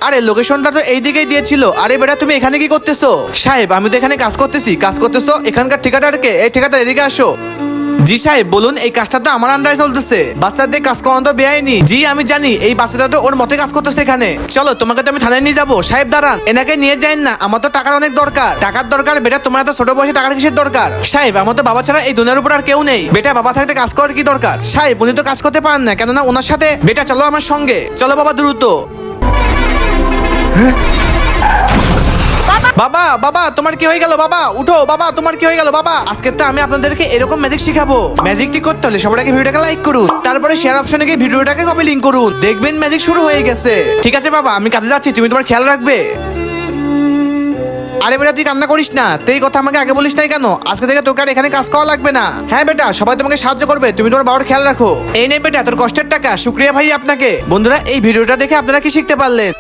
আরে লোকেশনটা তো এইদিকেই দিয়েছিল। আরে বেটা তুমি এখানে কি করতেছো? সাহেব আমি তো এখানে কাজ করতেছো। এখানকার ঠিকাদারকে, এই ঠিকাদার এদিকে আসো। জি সাহেব বলুন, এই কাজটা তো আমার আন্ডারে চলতেছে, বাচ্চাদের কাজ করানো তো বেআইনি। জি আমি জানি, এই বাচ্চাটা তো ওর মতে কাজ করতেছে এখানে। চলো তোমাকে তো আমি থানায় নিয়ে যাবো। সাহেব দাঁড়ান, এনাকে নিয়ে যাই না, আমার তো টাকার অনেক দরকার। টাকার দরকার বেটা, তোমার তো ছোট বয়সে টাকার কিসের দরকার? সাহেব আমার তো বাবা ছাড়া এই দুনিয়ার উপর আর কেউ নেই। বেটা বাবা থাকতে কাজ করার কি দরকার? সাহেব উনি তো কাজ করতে পারেন না, কেননা ওনার সাথে। বেটা চলো আমার সঙ্গে, চলো বাবা দ্রুত। বাবা বাবা তোমার কি হয়ে গেল? বাবা উঠো, বাবা তোমার কি হয়ে গেল? বাবা আজকে তো আমি আপনাদেরকে এরকম ম্যাজিক শিখাবো। ম্যাজিকটি করতে হলে সবার আগে ভিডিওটাকে লাইক করুন, তারপরে শেয়ার অপশনে গিয়ে ভিডিওটাকে কপি লিংক করুন, দেখবেন ম্যাজিক শুরু হয়ে গেছে। ঠিক আছে বাবা, আমি কাজে যাচ্ছি, তুমি তোমার খেয়াল রাখবে। আরে বেটা তুই কান্না করিস না, তুই এই কথা আমাকে আগে বলিস নাই কেন? আজকে থেকে তোকে আর এখানে কাজ করা লাগবে না। হ্যাঁ বেটা, সবাই তোমাকে সাহায্য করবে, তুমি তোমার বাবার খেয়াল রাখো। এই নে বেটা তোর কষ্টের টাকা, শুক্রিয়া ভাই আপনাকে। বন্ধুরা এই ভিডিওটা দেখে আপনারা কি শিখতে পারলেন?